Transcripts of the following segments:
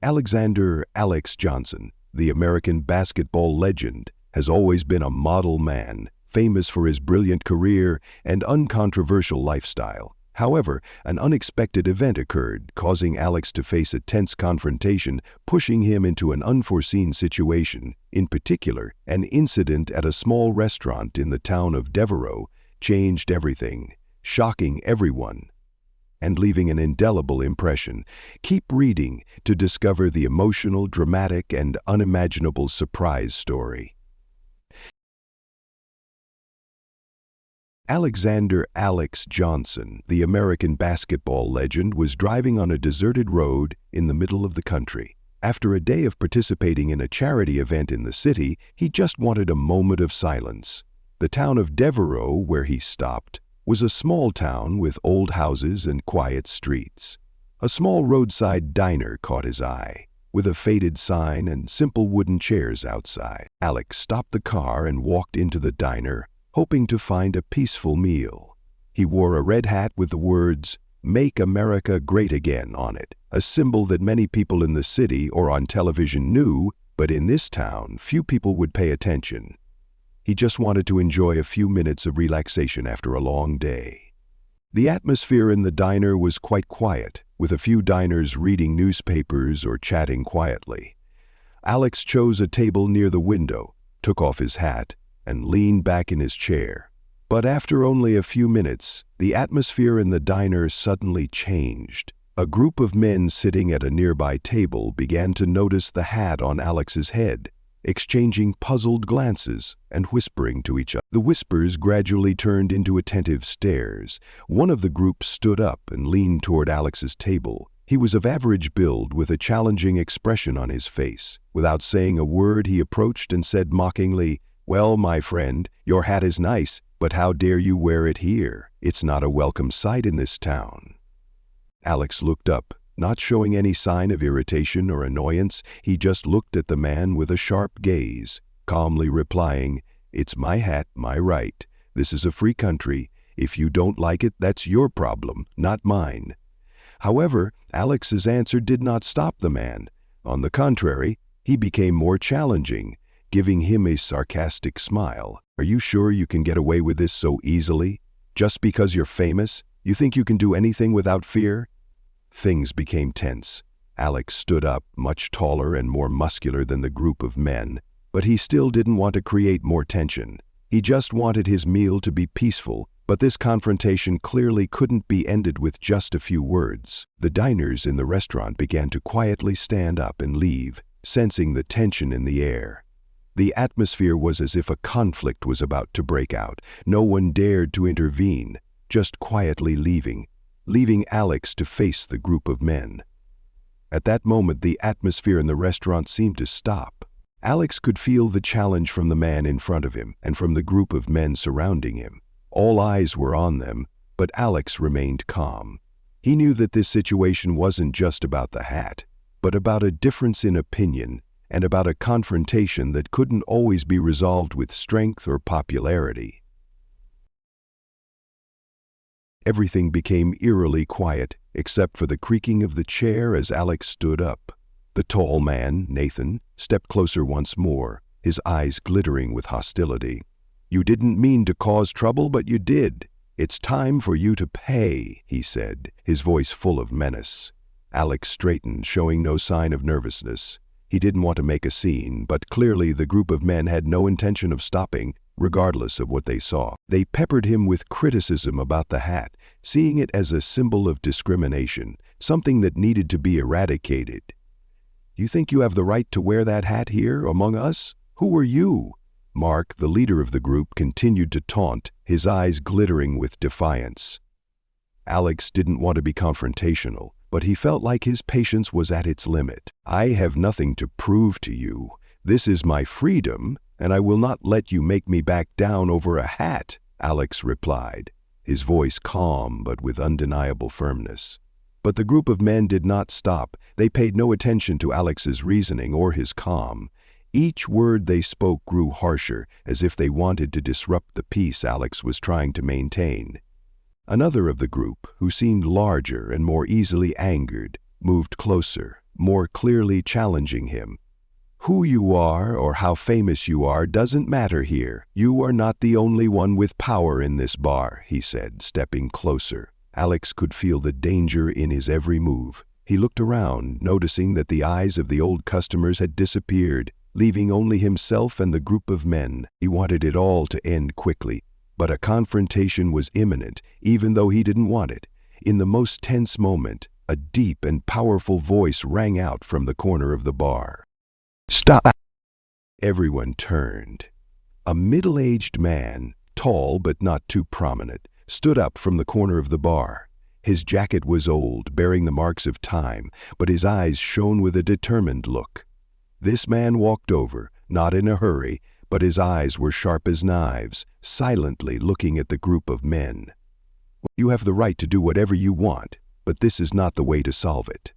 Alexander "Alex" Johnson, the American basketball legend, has always been a model man, famous for his brilliant career and uncontroversial lifestyle. However, an unexpected event occurred, causing Alex to face a tense confrontation, pushing him into an unforeseen situation. In particular, an incident at a small restaurant in the town of Devereaux changed everything, shocking everyone and leaving an indelible impression. Keep reading to discover the emotional, dramatic, and unimaginable surprise story. Alexander "Alex" Johnson, the American basketball legend, was driving on a deserted road in the middle of the country. After a day of participating in a charity event in the city, he just wanted a moment of silence. The town of Devereaux, where he stopped, was a small town with old houses and quiet streets. A small roadside diner caught his eye, with a faded sign and simple wooden chairs outside. Alex stopped the car and walked into the diner, hoping to find a peaceful meal. He wore a red hat with the words, "Make America Great Again" on it, a symbol that many people in the city or on television knew, but in this town, few people would pay attention. He just wanted to enjoy a few minutes of relaxation after a long day. The atmosphere in the diner was quite quiet, with a few diners reading newspapers or chatting quietly. Alex chose a table near the window, took off his hat, and leaned back in his chair. But after only a few minutes, the atmosphere in the diner suddenly changed. A group of men sitting at a nearby table began to notice the hat on Alex's head, exchanging puzzled glances and whispering to each other. The whispers gradually turned into attentive stares. One of the group stood up and leaned toward Alex's table. He was of average build with a challenging expression on his face. Without saying a word, he approached and said mockingly, "Well, my friend, your hat is nice, but how dare you wear it here? It's not a welcome sight in this town." Alex looked up. Not showing any sign of irritation or annoyance, he just looked at the man with a sharp gaze, calmly replying, "It's my hat, my right. This is a free country. If you don't like it, that's your problem, not mine." However, Alex's answer did not stop the man. On the contrary, he became more challenging, giving him a sarcastic smile. "Are you sure you can get away with this so easily? Just because you're famous, you think you can do anything without fear?" Things became tense. Alex stood up, much taller and more muscular than the group of men, but he still didn't want to create more tension. He just wanted his meal to be peaceful, but this confrontation clearly couldn't be ended with just a few words. The diners in the restaurant began to quietly stand up and leave, sensing the tension in the air. The atmosphere was as if a conflict was about to break out. No one dared to intervene, just quietly leaving Alex to face the group of men. At that moment, the atmosphere in the restaurant seemed to stop. Alex could feel the challenge from the man in front of him and from the group of men surrounding him. All eyes were on them, but Alex remained calm. He knew that this situation wasn't just about the hat, but about a difference in opinion and about a confrontation that couldn't always be resolved with strength or popularity. Everything became eerily quiet, except for the creaking of the chair as Alex stood up. The tall man, Nathan, stepped closer once more, his eyes glittering with hostility. "You didn't mean to cause trouble, but you did. It's time for you to pay," he said, his voice full of menace. Alex straightened, showing no sign of nervousness. He didn't want to make a scene, but clearly the group of men had no intention of stopping, regardless of what they saw. They peppered him with criticism about the hat, seeing it as a symbol of discrimination, something that needed to be eradicated. "You think you have the right to wear that hat here among us? Who are you?" Mark, the leader of the group, continued to taunt, his eyes glittering with defiance. Alex didn't want to be confrontational, but he felt like his patience was at its limit. "I have nothing to prove to you. This is my freedom, and I will not let you make me back down over a hat," Alex replied, his voice calm but with undeniable firmness. But the group of men did not stop. They paid no attention to Alex's reasoning or his calm. Each word they spoke grew harsher, as if they wanted to disrupt the peace Alex was trying to maintain. Another of the group, who seemed larger and more easily angered, moved closer. more clearly challenging him. "Who you are or how famous you are doesn't matter here. You are not the only one with power in this bar," he said, stepping closer. Alex could feel the danger in his every move. He looked around, noticing that the eyes of the old customers had disappeared, leaving only himself and the group of men. He wanted it all to end quickly, but a confrontation was imminent, even though he didn't want it. In the most tense moment, a deep and powerful voice rang out from the corner of the bar. "Stop!" Everyone turned. A middle-aged man, tall but not too prominent, stood up from the corner of the bar. His jacket was old, bearing the marks of time, but his eyes shone with a determined look. This man walked over, not in a hurry, but his eyes were sharp as knives, silently looking at the group of men. "You have the right to do whatever you want, but this is not the way to solve it.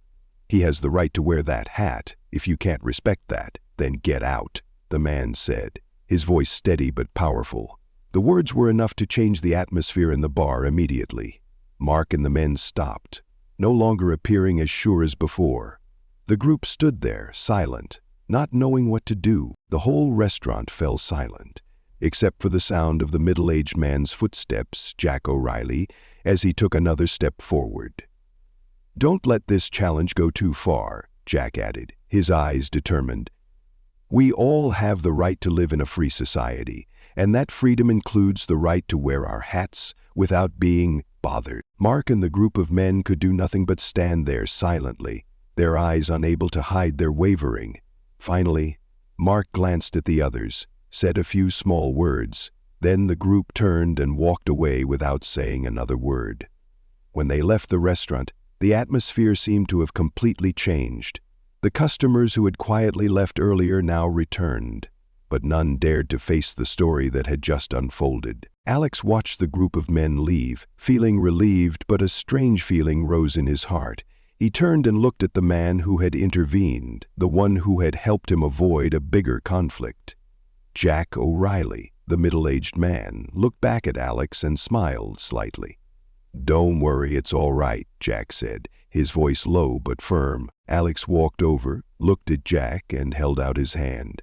He has the right to wear that hat. If you can't respect that, then get out," the man said, his voice steady but powerful. The words were enough to change the atmosphere in the bar immediately. Mark and the men stopped, no longer appearing as sure as before. The group stood there, silent, not knowing what to do. The whole restaurant fell silent, except for the sound of the middle-aged man's footsteps, Jack O'Reilly, as he took another step forward. "Don't let this challenge go too far," Jack added, his eyes determined. "We all have the right to live in a free society, and that freedom includes the right to wear our hats without being bothered." Mark and the group of men could do nothing but stand there silently, their eyes unable to hide their wavering. Finally, Mark glanced at the others, said a few small words, then the group turned and walked away without saying another word. When they left the restaurant, the atmosphere seemed to have completely changed. The customers who had quietly left earlier now returned, but none dared to face the story that had just unfolded. Alex watched the group of men leave, feeling relieved, but a strange feeling rose in his heart. He turned and looked at the man who had intervened, the one who had helped him avoid a bigger conflict. Jack O'Reilly, the middle-aged man, looked back at Alex and smiled slightly. "Don't worry, it's all right," Jack said, his voice low but firm. Alex walked over, looked at Jack, and held out his hand.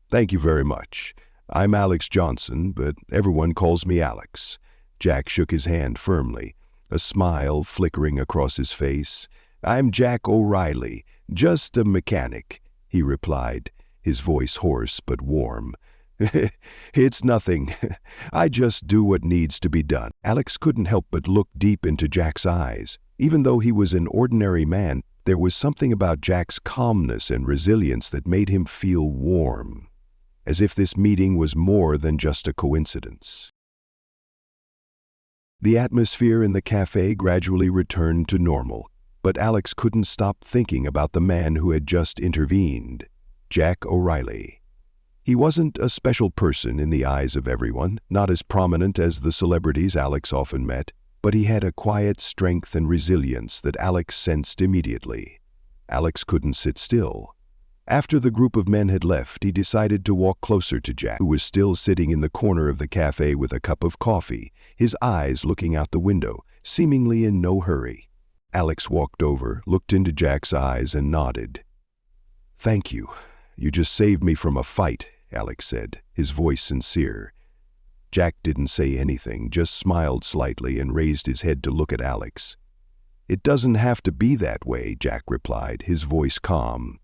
"Thank you very much. I'm Alex Johnson, but everyone calls me Alex." Jack shook his hand firmly, a smile flickering across his face. "I'm Jack O'Reilly, just a mechanic," he replied, his voice hoarse but warm. "It's nothing. I just do what needs to be done." Alex couldn't help but look deep into Jack's eyes. Even though he was an ordinary man, there was something about Jack's calmness and resilience that made him feel warm, as if this meeting was more than just a coincidence. The atmosphere in the cafe gradually returned to normal, but Alex couldn't stop thinking about the man who had just intervened, Jack O'Reilly. He wasn't a special person in the eyes of everyone, not as prominent as the celebrities Alex often met, but he had a quiet strength and resilience that Alex sensed immediately. Alex couldn't sit still. After the group of men had left, he decided to walk closer to Jack, who was still sitting in the corner of the cafe with a cup of coffee, his eyes looking out the window, seemingly in no hurry. Alex walked over, looked into Jack's eyes, and nodded. "Thank you. You just saved me from a fight," Alex said, his voice sincere. Jack didn't say anything, just smiled slightly and raised his head to look at Alex. "It doesn't have to be that way," Jack replied, his voice calm.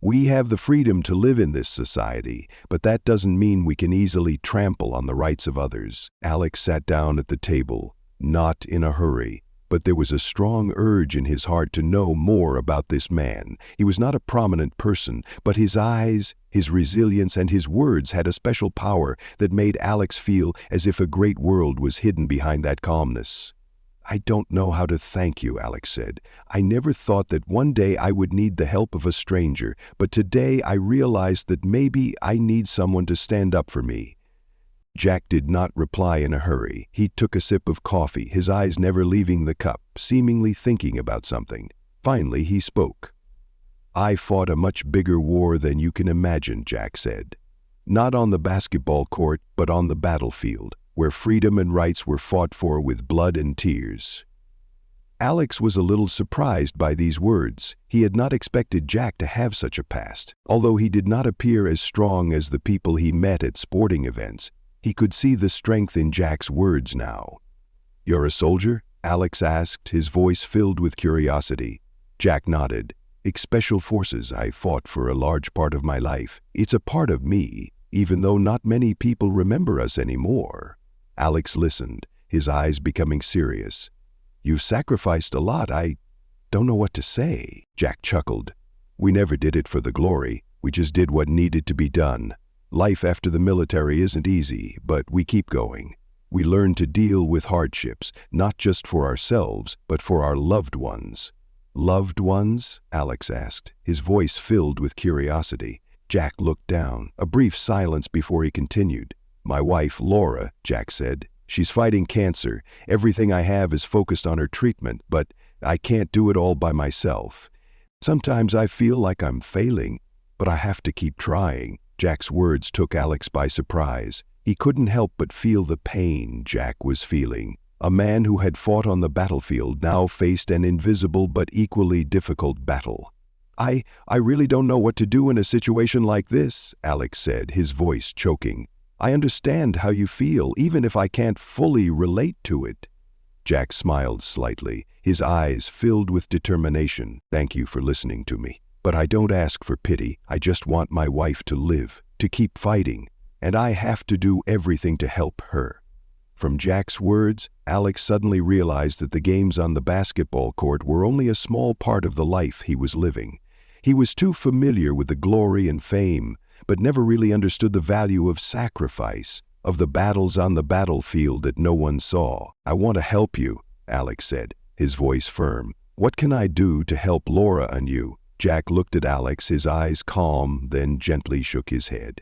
"We have the freedom to live in this society, but that doesn't mean we can easily trample on the rights of others." Alex sat down at the table, not in a hurry, but there was a strong urge in his heart to know more about this man. He was not a prominent person, but his eyes, his resilience, and his words had a special power that made Alex feel as if a great world was hidden behind that calmness. "I don't know how to thank you," Alex said. "I never thought that one day I would need the help of a stranger, but today I realized that maybe I need someone to stand up for me." Jack did not reply in a hurry. He took a sip of coffee, his eyes never leaving the cup, seemingly thinking about something. Finally, he spoke. "I fought a much bigger war than you can imagine," Jack said. "Not on the basketball court, but on the battlefield, where freedom and rights were fought for with blood and tears." Alex was a little surprised by these words. He had not expected Jack to have such a past. Although he did not appear as strong as the people he met at sporting events, he could see the strength in Jack's words now. "You're a soldier?" Alex asked, his voice filled with curiosity. Jack nodded. "Special forces. I fought for a large part of my life. It's a part of me, even though not many people remember us anymore." Alex listened, his eyes becoming serious. "You've sacrificed a lot. I don't know what to say." Jack chuckled. "We never did it for the glory. We just did what needed to be done. Life after the military isn't easy, but we keep going. We learn to deal with hardships, not just for ourselves, but for our loved ones." "Loved ones?" Alex asked, his voice filled with curiosity. Jack looked down, a brief silence before he continued. "My wife, Laura," Jack said. "She's fighting cancer. Everything I have is focused on her treatment, but I can't do it all by myself. Sometimes I feel like I'm failing, but I have to keep trying." Jack's words took Alex by surprise. He couldn't help but feel the pain Jack was feeling. A man who had fought on the battlefield now faced an invisible but equally difficult battle. I really don't know what to do in a situation like this," Alex said, his voice choking. "I understand how you feel, even if I can't fully relate to it." Jack smiled slightly, his eyes filled with determination. "Thank you for listening to me. But I don't ask for pity. I just want my wife to live, to keep fighting, and I have to do everything to help her." From Jack's words, Alex suddenly realized that the games on the basketball court were only a small part of the life he was living. He was too familiar with the glory and fame, but never really understood the value of sacrifice, of the battles on the battlefield that no one saw. "I want to help you," Alex said, his voice firm. "What can I do to help Laura and you?" Jack looked at Alex, his eyes calm, then gently shook his head.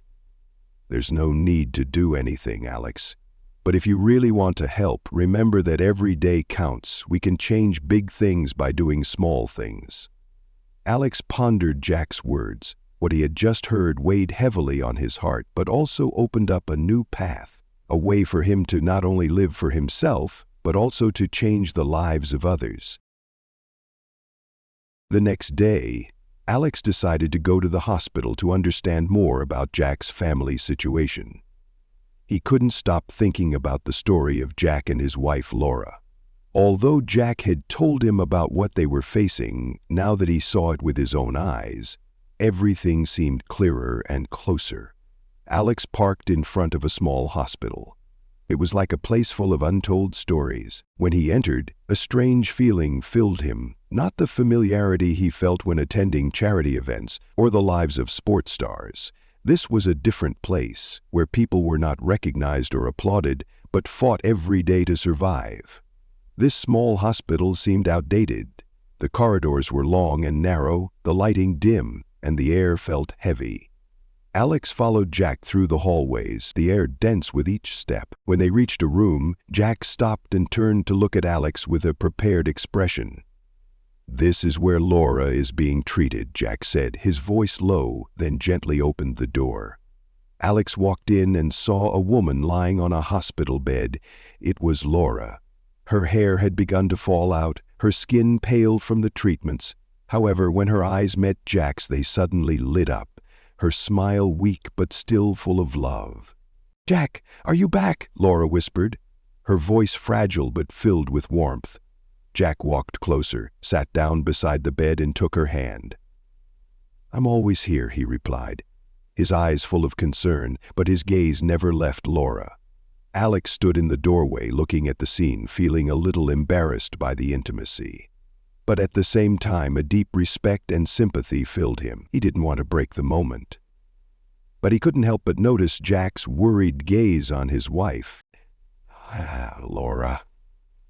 "There's no need to do anything, Alex. But if you really want to help, remember that every day counts. We can change big things by doing small things." Alex pondered Jack's words. What he had just heard weighed heavily on his heart, but also opened up a new path, a way for him to not only live for himself, but also to change the lives of others. The next day, Alex decided to go to the hospital to understand more about Jack's family situation. He couldn't stop thinking about the story of Jack and his wife, Laura. Although Jack had told him about what they were facing, now that he saw it with his own eyes, everything seemed clearer and closer. Alex parked in front of a small hospital. It was like a place full of untold stories. When he entered, a strange feeling filled him, not the familiarity he felt when attending charity events or the lives of sports stars. This was a different place, where people were not recognized or applauded, but fought every day to survive. This small hospital seemed outdated. The corridors were long and narrow, the lighting dim, and the air felt heavy. Alex followed Jack through the hallways, the air dense with each step. When they reached a room, Jack stopped and turned to look at Alex with a prepared expression. "This is where Laura is being treated," Jack said, his voice low, then gently opened the door. Alex walked in and saw a woman lying on a hospital bed. It was Laura. Her hair had begun to fall out, her skin pale from the treatments. However, when her eyes met Jack's, they suddenly lit up, her smile weak but still full of love. "Jack, are you back?" Laura whispered, her voice fragile but filled with warmth. Jack walked closer, sat down beside the bed and took her hand. "I'm always here," he replied, his eyes full of concern, but his gaze never left Laura. Alex stood in the doorway looking at the scene, feeling a little embarrassed by the intimacy. But at the same time, a deep respect and sympathy filled him. He didn't want to break the moment. But he couldn't help but notice Jack's worried gaze on his wife. "Laura,"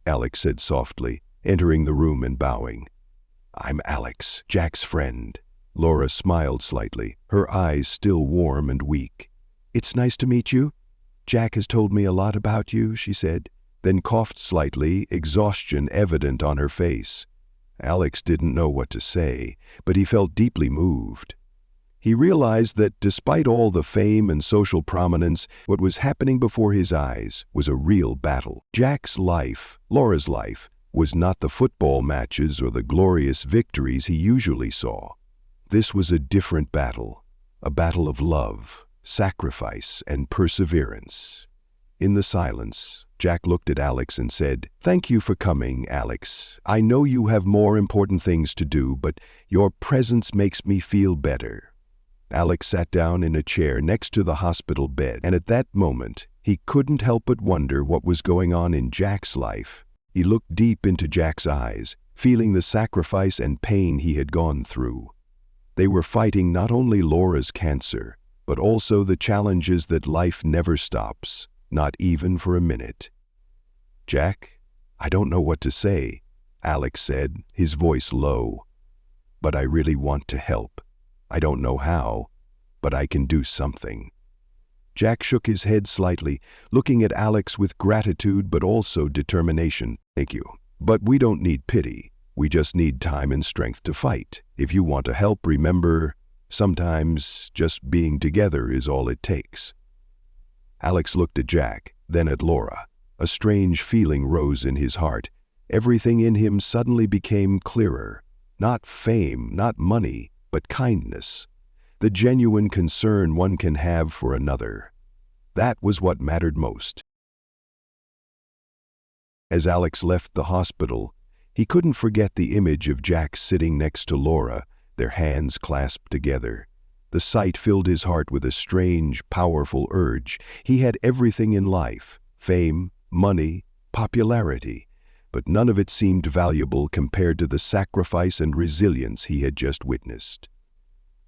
Alex said softly, entering the room and bowing. "I'm Alex, Jack's friend." Laura smiled slightly, her eyes still warm and weak. "It's nice to meet you. Jack has told me a lot about you," she said, then coughed slightly, exhaustion evident on her face. Alex didn't know what to say, but he felt deeply moved. He realized that despite all the fame and social prominence, what was happening before his eyes was a real battle. Jack's life, Laura's life, was not the football matches or the glorious victories he usually saw. This was a different battle, a battle of love, sacrifice, and perseverance. In the silence, Jack looked at Alex and said, "Thank you for coming, Alex. I know you have more important things to do, but your presence makes me feel better." Alex sat down in a chair next to the hospital bed, and at that moment, he couldn't help but wonder what was going on in Jack's life. He looked deep into Jack's eyes, feeling the sacrifice and pain he had gone through. They were fighting not only Laura's cancer, but also the challenges that life never stops, not even for a minute. "Jack, I don't know what to say," Alex said, his voice low. "But I really want to help. I don't know how, but I can do something." Jack shook his head slightly, looking at Alex with gratitude but also determination. "Thank you. But we don't need pity. We just need time and strength to fight. If you want to help, remember, sometimes just being together is all it takes." Alex looked at Jack, then at Laura. A strange feeling rose in his heart. Everything in him suddenly became clearer. Not fame, not money, but kindness. The genuine concern one can have for another. That was what mattered most. As Alex left the hospital, he couldn't forget the image of Jack sitting next to Laura, their hands clasped together. The sight filled his heart with a strange, powerful urge. He had everything in life: fame, money, popularity, but none of it seemed valuable compared to the sacrifice and resilience he had just witnessed.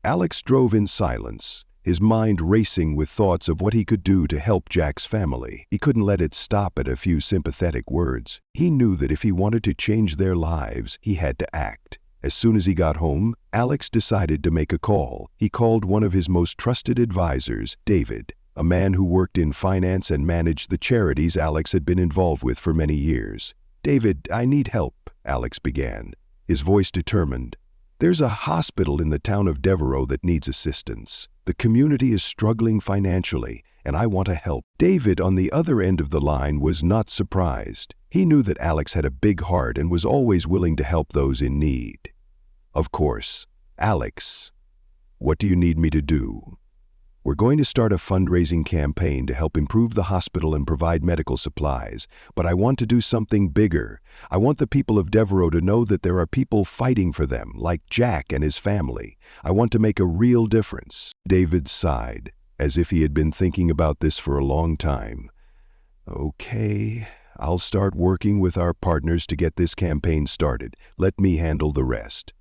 Alex drove in silence, his mind racing with thoughts of what he could do to help Jack's family. He couldn't let it stop at a few sympathetic words. He knew that if he wanted to change their lives, he had to act. As soon as he got home, Alex decided to make a call. He called one of his most trusted advisors, David, a man who worked in finance and managed the charities Alex had been involved with for many years. "David, I need help," Alex began, his voice determined. "There's a hospital in the town of Devereaux that needs assistance. The community is struggling financially, and I want to help." David, on the other end of the line, was not surprised. He knew that Alex had a big heart and was always willing to help those in need. "Of course. Alex, what do you need me to do?" "We're going to start a fundraising campaign to help improve the hospital and provide medical supplies, but I want to do something bigger. I want the people of Devereaux to know that there are people fighting for them, like Jack and his family. I want to make a real difference." David sighed, as if he had been thinking about this for a long time. "Okay, I'll start working with our partners to get this campaign started. Let me handle the rest."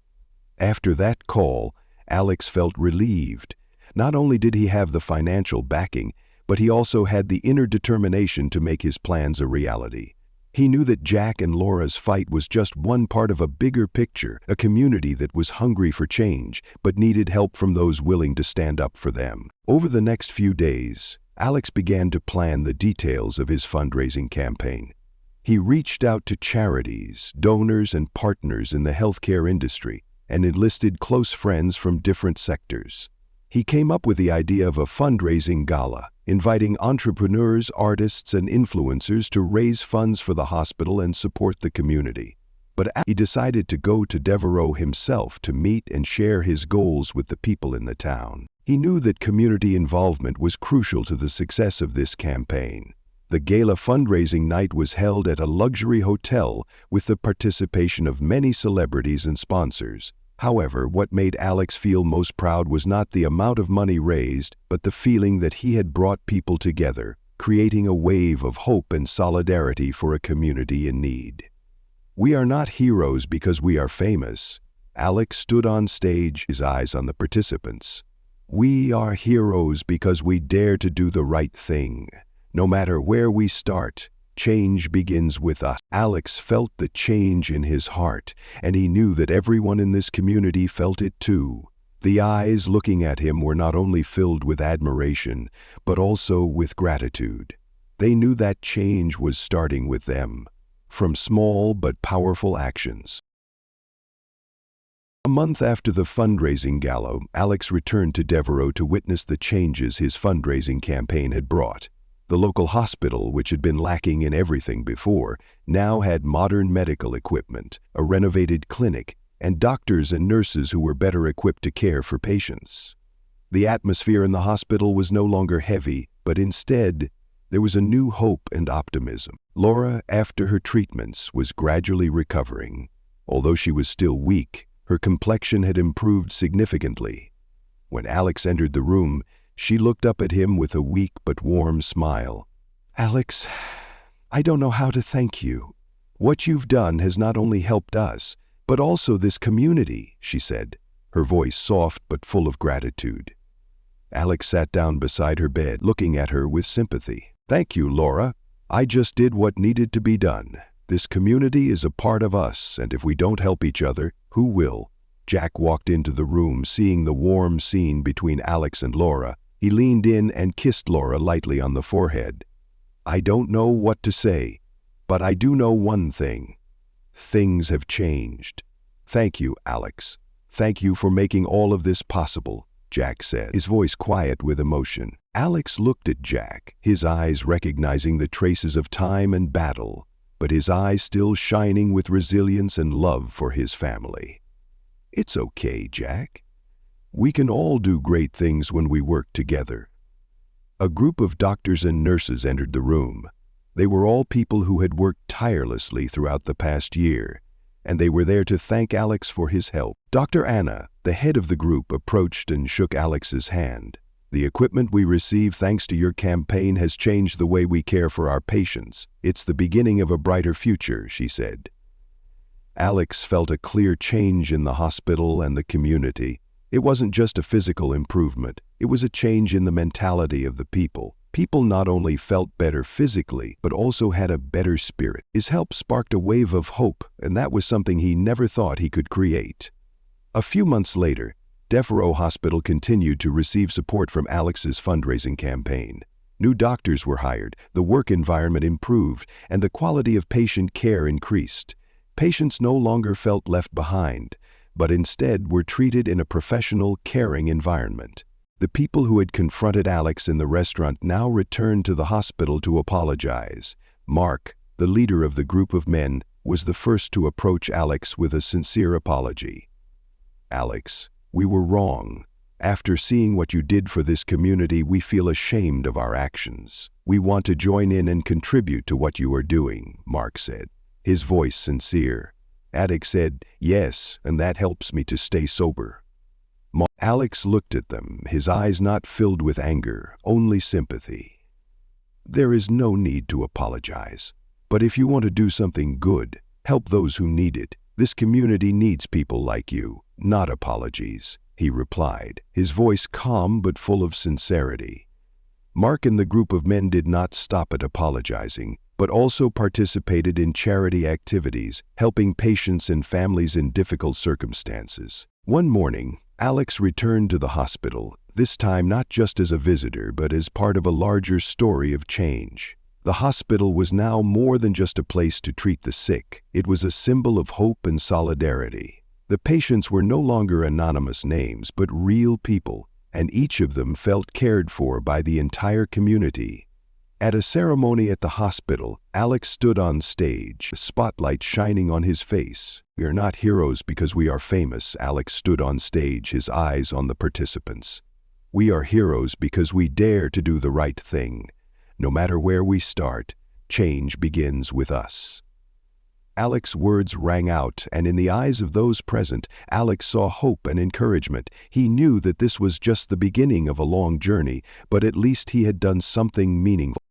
After that call, Alex felt relieved. Not only did he have the financial backing, but he also had the inner determination to make his plans a reality. He knew that Jack and Laura's fight was just one part of a bigger picture, a community that was hungry for change, but needed help from those willing to stand up for them. Over the next few days, Alex began to plan the details of his fundraising campaign. He reached out to charities, donors, and partners in the healthcare industry, and enlisted close friends from different sectors. He came up with the idea of a fundraising gala, inviting entrepreneurs, artists, and influencers to raise funds for the hospital and support the community. But he decided to go to Devereaux himself to meet and share his goals with the people in the town. He knew that community involvement was crucial to the success of this campaign. The gala fundraising night was held at a luxury hotel with the participation of many celebrities and sponsors. However, what made Alex feel most proud was not the amount of money raised, but the feeling that he had brought people together, creating a wave of hope and solidarity for a community in need. "We are not heroes because we are famous." Alex stood on stage, his eyes on the participants. "We are heroes because we dare to do the right thing. No matter where we start, change begins with us." Alex felt the change in his heart, and he knew that everyone in this community felt it too. The eyes looking at him were not only filled with admiration, but also with gratitude. They knew that change was starting with them, from small but powerful actions. A month after the fundraising gala, Alex returned to Devereaux to witness the changes his fundraising campaign had brought. The local hospital, which had been lacking in everything before, now had modern medical equipment, a renovated clinic, and doctors and nurses who were better equipped to care for patients. The atmosphere in the hospital was no longer heavy, but instead, there was a new hope and optimism. Laura, after her treatments, was gradually recovering. Although she was still weak, her complexion had improved significantly. When Alex entered the room, she looked up at him with a weak but warm smile. "Alex, I don't know how to thank you. What you've done has not only helped us, but also this community," she said, her voice soft but full of gratitude. Alex sat down beside her bed, looking at her with sympathy. "Thank you, Laura. I just did what needed to be done. This community is a part of us, and if we don't help each other, who will?" Jack walked into the room, seeing the warm scene between Alex and Laura. He leaned in and kissed Laura lightly on the forehead. "I don't know what to say, but I do know one thing. Things have changed. Thank you, Alex. Thank you for making all of this possible," Jack said, his voice quiet with emotion. Alex looked at Jack, his eyes recognizing the traces of time and battle, but his eyes still shining with resilience and love for his family. "It's okay, Jack. We can all do great things when we work together." A group of doctors and nurses entered the room. They were all people who had worked tirelessly throughout the past year, and they were there to thank Alex for his help. Dr. Anna, the head of the group, approached and shook Alex's hand. "The equipment we receive thanks to your campaign has changed the way we care for our patients. It's the beginning of a brighter future," she said. Alex felt a clear change in the hospital and the community. It wasn't just a physical improvement, it was a change in the mentality of the people. People not only felt better physically, but also had a better spirit. His help sparked a wave of hope, and that was something he never thought he could create. A few months later, Devereaux Hospital continued to receive support from Alex's fundraising campaign. New doctors were hired, the work environment improved, and the quality of patient care increased. Patients no longer felt left behind, but instead were treated in a professional, caring environment. The people who had confronted Alex in the restaurant now returned to the hospital to apologize. Mark, the leader of the group of men, was the first to approach Alex with a sincere apology. "Alex, we were wrong. After seeing what you did for this community, we feel ashamed of our actions. We want to join in and contribute to what you are doing," Mark said, his voice sincere. Alex said, "Yes, and that helps me to stay sober." Alex looked at them, his eyes not filled with anger, only sympathy. "There is no need to apologize. But if you want to do something good, help those who need it. This community needs people like you, not apologies," he replied, his voice calm but full of sincerity. Mark and the group of men did not stop at apologizing, but also participated in charity activities, helping patients and families in difficult circumstances. One morning, Alex returned to the hospital, this time not just as a visitor, but as part of a larger story of change. The hospital was now more than just a place to treat the sick. It was a symbol of hope and solidarity. The patients were no longer anonymous names, but real people, and each of them felt cared for by the entire community. At a ceremony at the hospital, Alex stood on stage, a spotlight shining on his face. "We are not heroes because we are famous," Alex stood on stage, his eyes on the participants. "We are heroes because we dare to do the right thing. No matter where we start, change begins with us." Alex's words rang out, and in the eyes of those present, Alex saw hope and encouragement. He knew that this was just the beginning of a long journey, but at least he had done something meaningful.